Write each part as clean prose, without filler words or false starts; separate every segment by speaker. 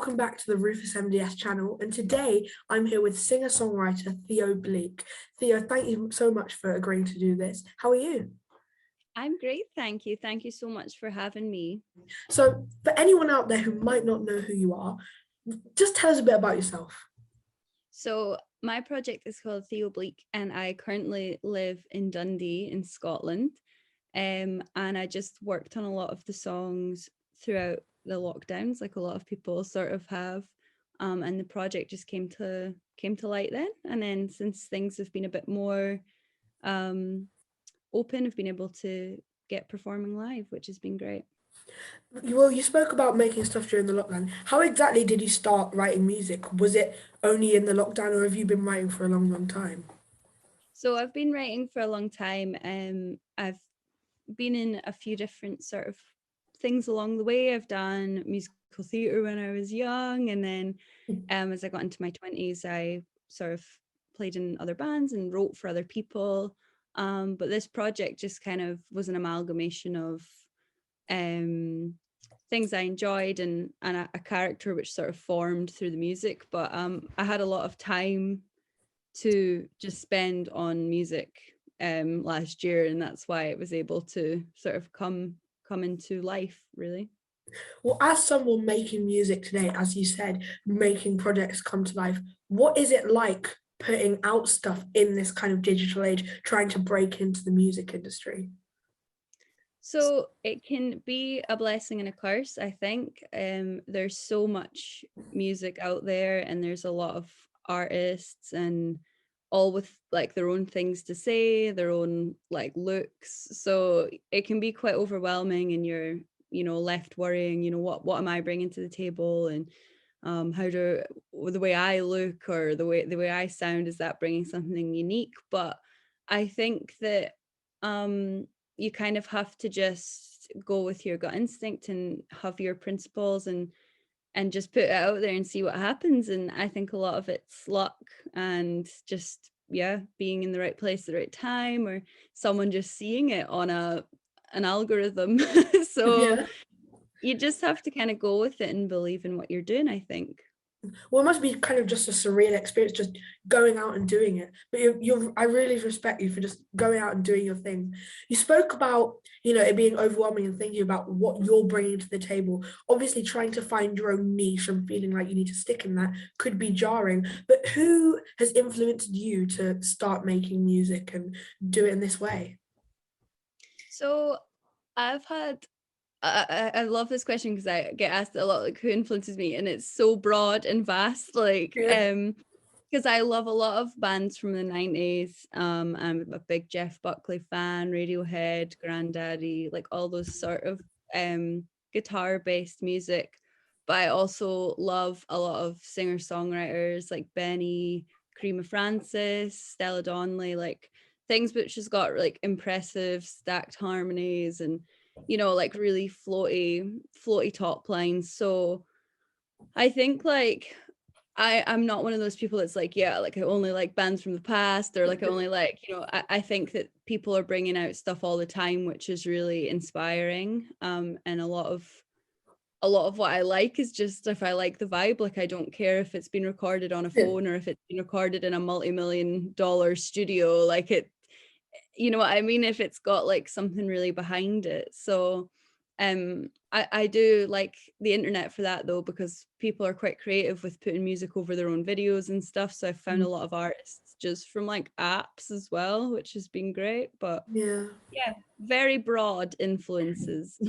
Speaker 1: welcome back to the Rufus MDS channel. And today I'm here with singer-songwriter Theo Bleak. Theo, thank you so much for agreeing to do this. How are you?
Speaker 2: I'm great, thank you. Thank you so much for having me.
Speaker 1: So, for anyone out there who might not know who you are, just tell us a bit about yourself.
Speaker 2: So my project is called Theo Bleak, and I currently live in Dundee in Scotland. And I just worked on a lot of the songs throughout the lockdowns, like a lot of people sort of have. And the project just came to light then. And then since things have been a bit more open, I've been able to get performing live, which has been great.
Speaker 1: Well, you spoke about making stuff during the lockdown. How exactly did you start writing music? Was it only in the lockdown, or have you been writing for a long, long time?
Speaker 2: So I've been writing for a long time. I've been in a few different sort of things along the way. I've done musical theatre when I was young, and then as I got into my 20s, I sort of played in other bands and wrote for other people. But this project just kind of was an amalgamation of things I enjoyed and a character which sort of formed through the music. But I had a lot of time to just spend on music last year, and that's why it was able to sort of come into life, really.
Speaker 1: Well, as someone making music today, as you said, making projects come to life, what is it like putting out stuff in this kind of digital age, trying to break into the music industry?
Speaker 2: So it can be a blessing and a curse, I think. There's so much music out there, and there's a lot of artists, and all with like their own things to say, their own like looks. So it can be quite overwhelming, and you're, left worrying, what am I bringing to the table, and how do the way I look or the way I sound, is that bringing something unique? But I think that you kind of have to just go with your gut instinct and have your principles and just put it out there and see what happens. And I think a lot of it's luck and just, yeah, being in the right place at the right time, or someone just seeing it on an algorithm. So
Speaker 1: Yeah.
Speaker 2: you just have to kind of go with it and believe in what you're doing, I think.
Speaker 1: Well, it must be kind of just a surreal experience, just going out and doing it. But I really respect you for just going out and doing your thing. You spoke about, it being overwhelming and thinking about what you're bringing to the table. Obviously, trying to find your own niche and feeling like you need to stick in that could be jarring. But who has influenced you to start making music and do it in this way?
Speaker 2: So I've had I love this question because I get asked a lot, like, who influences me, and it's so broad and vast, like
Speaker 1: Yeah.
Speaker 2: because I love a lot of bands from the 90s. I'm a big Jeff Buckley fan, Radiohead, Grandaddy, like all those sort of guitar based music. But I also love a lot of singer songwriters like Benny, Karima Francis, Stella Donnelly, like things which has got like impressive stacked harmonies and, like really floaty top lines. So I think like I'm not one of those people that's like, yeah, like I only like bands from the past, or like I only like, I think that people are bringing out stuff all the time, which is really inspiring. And a lot of what I like is just, if I like the vibe, like I don't care if it's been recorded on a
Speaker 1: Yeah.
Speaker 2: phone or if it's been recorded in a multi-million-dollar studio, like it, you know what I mean, if it's got like something really behind it. So I do like the internet for that though, because people are quite creative with putting music over their own videos and stuff. So I've found a lot of artists just from like apps as well, which has been great. But
Speaker 1: Yeah.
Speaker 2: yeah, very broad influences.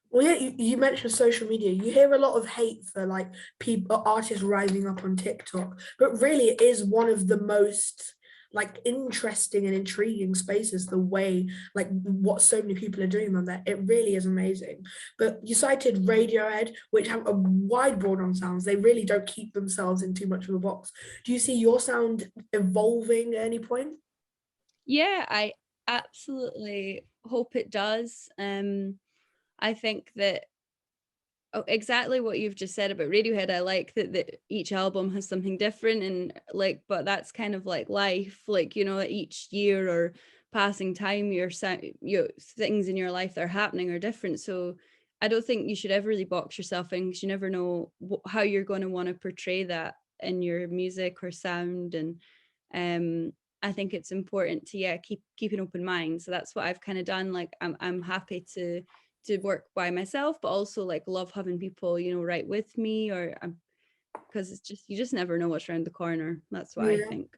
Speaker 1: Well, yeah, you mentioned social media. You hear a lot of hate for like people, artists rising up on TikTok, but really it is one of the most like interesting and intriguing spaces. The way like what so many people are doing on there, it really is amazing. But you cited Radiohead, which have a wide broad on sounds. They really don't keep themselves in too much of a box. Do you see your sound evolving at any point?
Speaker 2: Yeah, I absolutely hope it does. I think that, oh, exactly what you've just said about Radiohead. I like that each album has something different, and like, but that's kind of like life. Like, each year or passing time, things in your life that are happening are different. So I don't think you should ever really box yourself in, because you never know how you're going to want to portray that in your music or sound. And I think it's important to keep an open mind. So that's what I've kind of done. Like I'm happy to work by myself, but also like love having people, you know, write with me, or because it's just, you just never know what's around the corner. That's what I
Speaker 1: Yeah.
Speaker 2: think.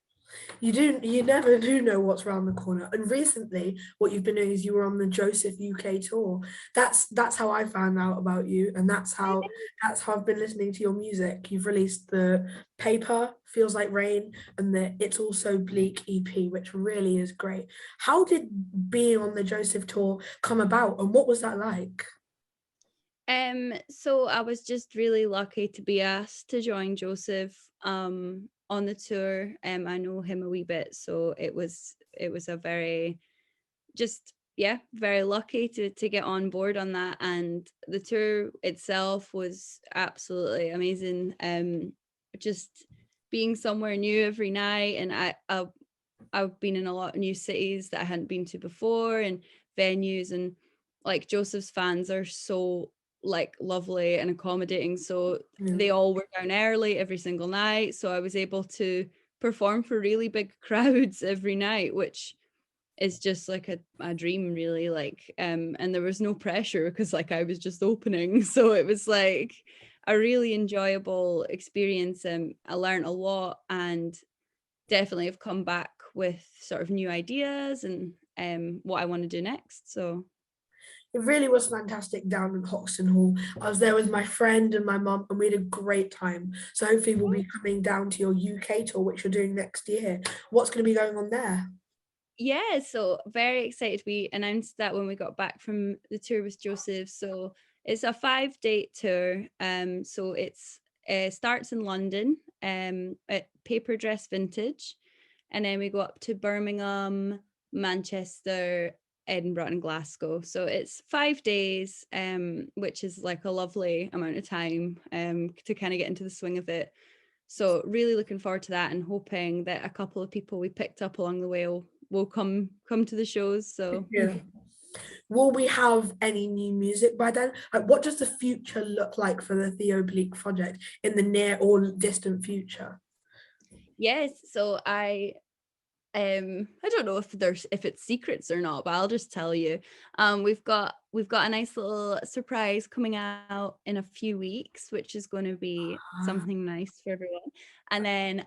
Speaker 1: You never do know what's around the corner. And recently, what you've been doing is you were on the Joseph UK tour. That's how I found out about you, and that's how I've been listening to your music. You've released the Paper, Feels Like Rain, and the It's Also Bleak EP, which really is great. How did being on the Joseph tour come about, and what was that like?
Speaker 2: So I was just really lucky to be asked to join Joseph on the tour. I know him a wee bit, so it was a very, just, yeah, very lucky to get on board on that. And the tour itself was absolutely amazing. Just being somewhere new every night, and I've been in a lot of new cities that I hadn't been to before, and venues, and like Joseph's fans are so like lovely and accommodating. So
Speaker 1: Yeah.
Speaker 2: they all were down early every single night. So I was able to perform for really big crowds every night, which is just like a dream, really. Like and there was no pressure, because like I was just opening. So it was like a really enjoyable experience. I learned a lot, and definitely have come back with sort of new ideas and what I want to do next. So
Speaker 1: It really was fantastic down in Hoxton Hall. I was there with my friend and my mum, and we had a great time. So hopefully we'll be coming down to your UK tour, which you're doing next year. What's going to be going on there?
Speaker 2: yeah, so very excited. We announced that when we got back from the tour with Joseph. So it's a 5-day tour. So it's starts in London, at Paper Dress Vintage, and then we go up to Birmingham, Manchester, Edinburgh, and Glasgow. So it's 5 days, which is like a lovely amount of time to kind of get into the swing of it. So really looking forward to that, and hoping that a couple of people we picked up along the way will come to the shows. So
Speaker 1: Yeah. Will we have any new music by then? Like, what does the future look like for the Theo Bleak project in the near or distant future?
Speaker 2: yes, so I don't know if it's secrets or not, but I'll just tell you. We've got a nice little surprise coming out in a few weeks, which is going to be
Speaker 1: Ah,
Speaker 2: something nice for everyone. And then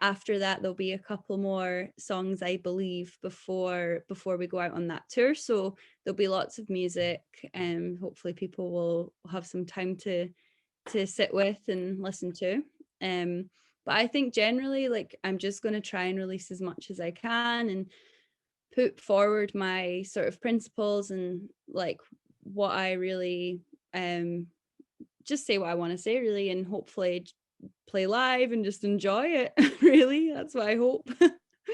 Speaker 2: after that, there'll be a couple more songs, I believe, before we go out on that tour. So there'll be lots of music, and hopefully people will have some time to sit with and listen to. Um, but I think generally, like, I'm just going to try and release as much as I can, and put forward my sort of principles, and like what I really just say what I want to say, really, and hopefully play live and just enjoy it. Really, that's what I hope.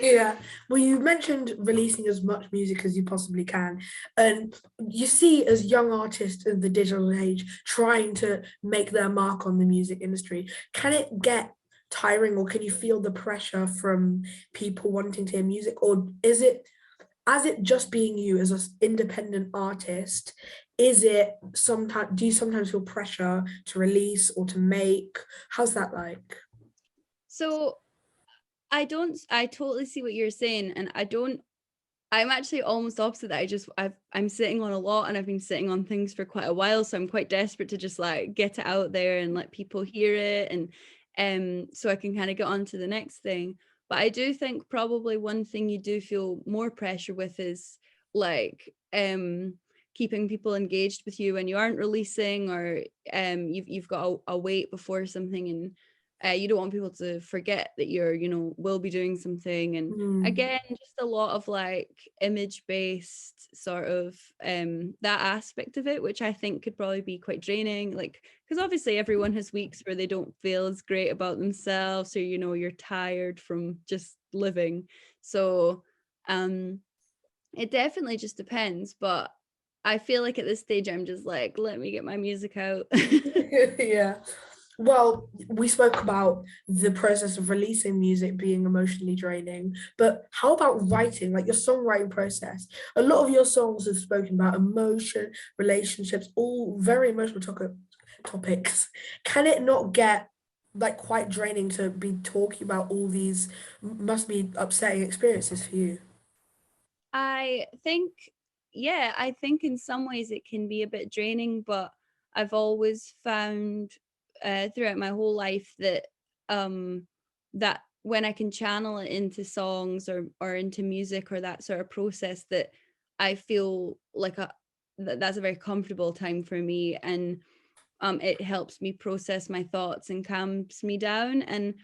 Speaker 1: yeah. Well, you mentioned releasing as much music as you possibly can. And you see, as young artists in the digital age trying to make their mark on the music industry, can it get tiring, or can you feel the pressure from people wanting to hear music? Or is it, as it just being you as an independent artist, is it sometimes, do you sometimes feel pressure to release or to make? How's that like?
Speaker 2: So I totally see what you're saying, and I'm actually almost opposite. That I'm sitting on a lot, and I've been sitting on things for quite a while, so I'm quite desperate to just like get it out there and let people hear it, and so I can kind of get on to the next thing. But I do think probably one thing you do feel more pressure with is like keeping people engaged with you when you aren't releasing, or you've got a wait before something, and you don't want people to forget that you're, will be doing something. And
Speaker 1: Mm,
Speaker 2: again, just a lot of like image based sort of that aspect of it, which I think could probably be quite draining, like, because obviously everyone has weeks where they don't feel as great about themselves, or you're tired from just living. So it definitely just depends, but I feel like at this stage I'm just like, let me get my music out.
Speaker 1: yeah. Well, we spoke about the process of releasing music being emotionally draining, but how about writing, like your songwriting process? A lot of your songs have spoken about emotion, relationships, all very emotional topics. Can it not get like quite draining to be talking about all these must be upsetting experiences for you?
Speaker 2: I think, yeah, I think in some ways it can be a bit draining, but I've always found throughout my whole life that that when I can channel it into songs or into music or that sort of process, that I feel like that's a very comfortable time for me, and it helps me process my thoughts and calms me down. And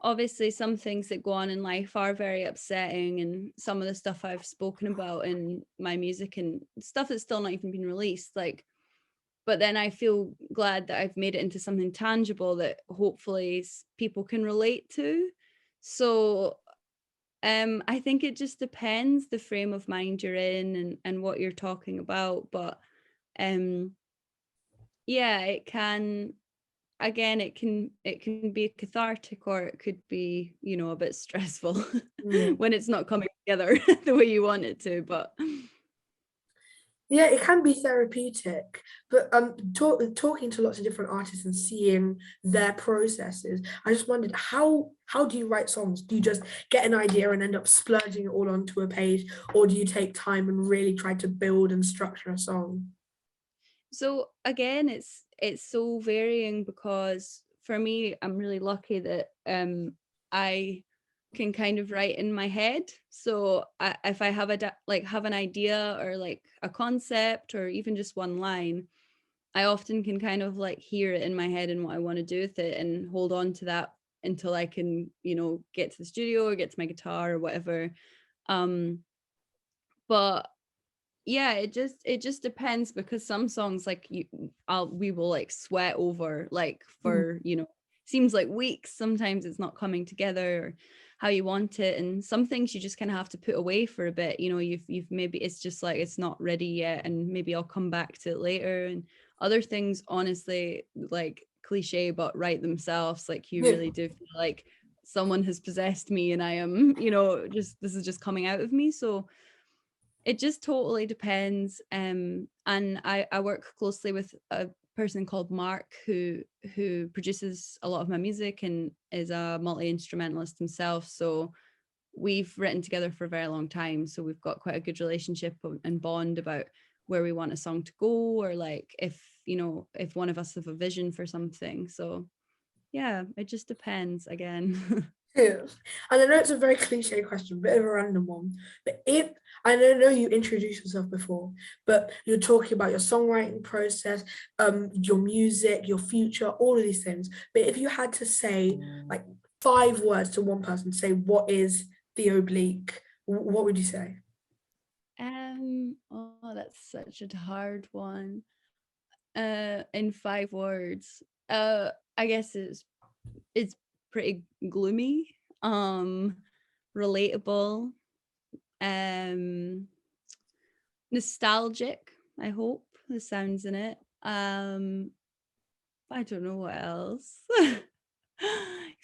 Speaker 2: obviously some things that go on in life are very upsetting, and some of the stuff I've spoken about in my music and stuff that's still not even been released, like, but then I feel glad that I've made it into something tangible that hopefully people can relate to. So I think it just depends the frame of mind you're in, and what you're talking about. But um yeah, it can, again, it can be cathartic, or it could be, a bit stressful
Speaker 1: Yeah.
Speaker 2: when it's not coming together the way you want it to. But
Speaker 1: Yeah, it can be therapeutic, but talking to lots of different artists and seeing their processes, I just wondered how do you write songs? Do you just get an idea and end up splurging it all onto a page, or do you take time and really try to build and structure a song?
Speaker 2: so again, it's so varying, because for me, I'm really lucky that I can kind of write in my head. So if I have have an idea, or like a concept, or even just one line, I often can kind of like hear it in my head and what I want to do with it, and hold on to that until I can, get to the studio or get to my guitar or whatever. Um, but yeah, it just depends, because some songs, like, we will like sweat over, like,
Speaker 1: Mm.
Speaker 2: for, seems like weeks. Sometimes it's not coming together or how you want it, and some things you just kind of have to put away for a bit. You've maybe, it's just like it's not ready yet, and maybe I'll come back to it later. And other things, honestly, like, cliche but write themselves, like, you
Speaker 1: Yeah.
Speaker 2: really do feel like someone has possessed me, and I am, just, this is just coming out of me. So it just totally depends. And I work closely with a person called Mark, who produces a lot of my music and is a multi-instrumentalist himself. So we've written together for a very long time. So we've got quite a good relationship and bond about where we want a song to go, or like, if one of us have a vision for something. So yeah, it just depends again.
Speaker 1: Yeah. And I know it's a very cliche question, bit of a random one, but if I don't know you introduced yourself before, but you're talking about your songwriting process, your music, your future, all of these things. But if you had to say like 5 words to one person, say what is Theo Bleak, what would you say?
Speaker 2: Oh, that's such a hard one. In 5 words. I guess it's pretty gloomy, relatable, um, nostalgic. I hope the sounds in it. I don't know what else. You've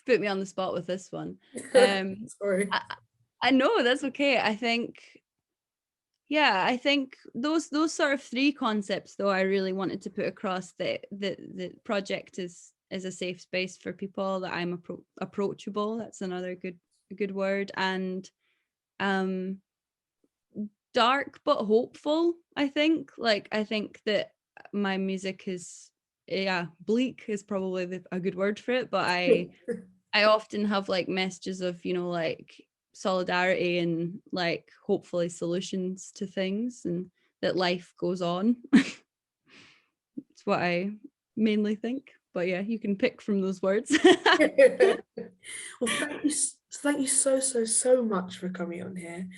Speaker 2: put me on the spot with this one.
Speaker 1: Sorry.
Speaker 2: I, I know that's okay. I think, yeah, I think those sort of three concepts, though, I really wanted to put across, that the project is a safe space for people, that I'm approachable. That's another good word. And um dark but hopeful. I think that my music is, yeah, bleak is probably a good word for it, but I often have like messages of, like, solidarity and like hopefully solutions to things, and that life goes on. It's what I mainly think. But yeah, you can pick from those words.
Speaker 1: Well, thank you so much for coming on here.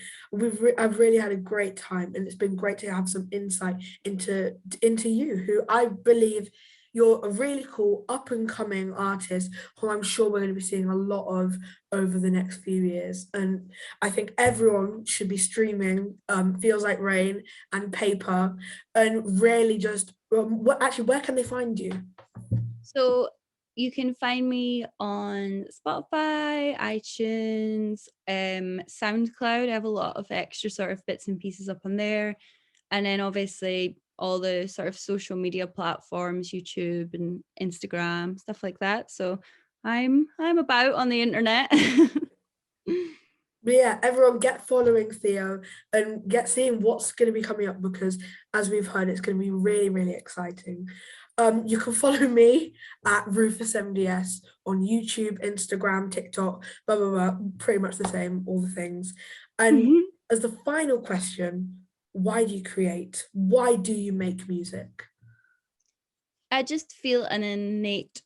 Speaker 1: I've really had a great time, and it's been great to have some insight into you, who I believe you're a really cool up and coming artist who I'm sure we're going to be seeing a lot of over the next few years. And I think everyone should be streaming Feels Like Rain and Paper, and really just actually, where can they find you?
Speaker 2: So you can find me on Spotify, iTunes, SoundCloud. I have a lot of extra sort of bits and pieces up on there. And then obviously all the sort of social media platforms, YouTube and Instagram, stuff like that. So I'm about on the internet.
Speaker 1: But yeah, everyone get following Theo and get seeing what's going to be coming up, because as we've heard, it's going to be really, really exciting. You can follow me at Rufus MDS on YouTube, Instagram, TikTok, blah, blah, blah, pretty much the same, all the things. And as the final question, why do you create? Why do you make music?
Speaker 2: I just feel an innate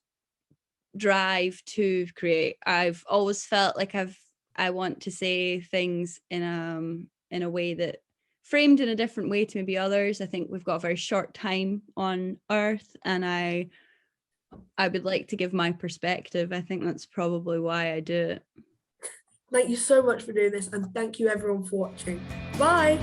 Speaker 2: drive to create. I've always felt like I want to say things in a way that framed in a different way to maybe others. I think we've got a very short time on earth, and I would like to give my perspective. I think that's probably why I do it.
Speaker 1: Thank you so much for doing this, and thank you everyone for watching. Bye.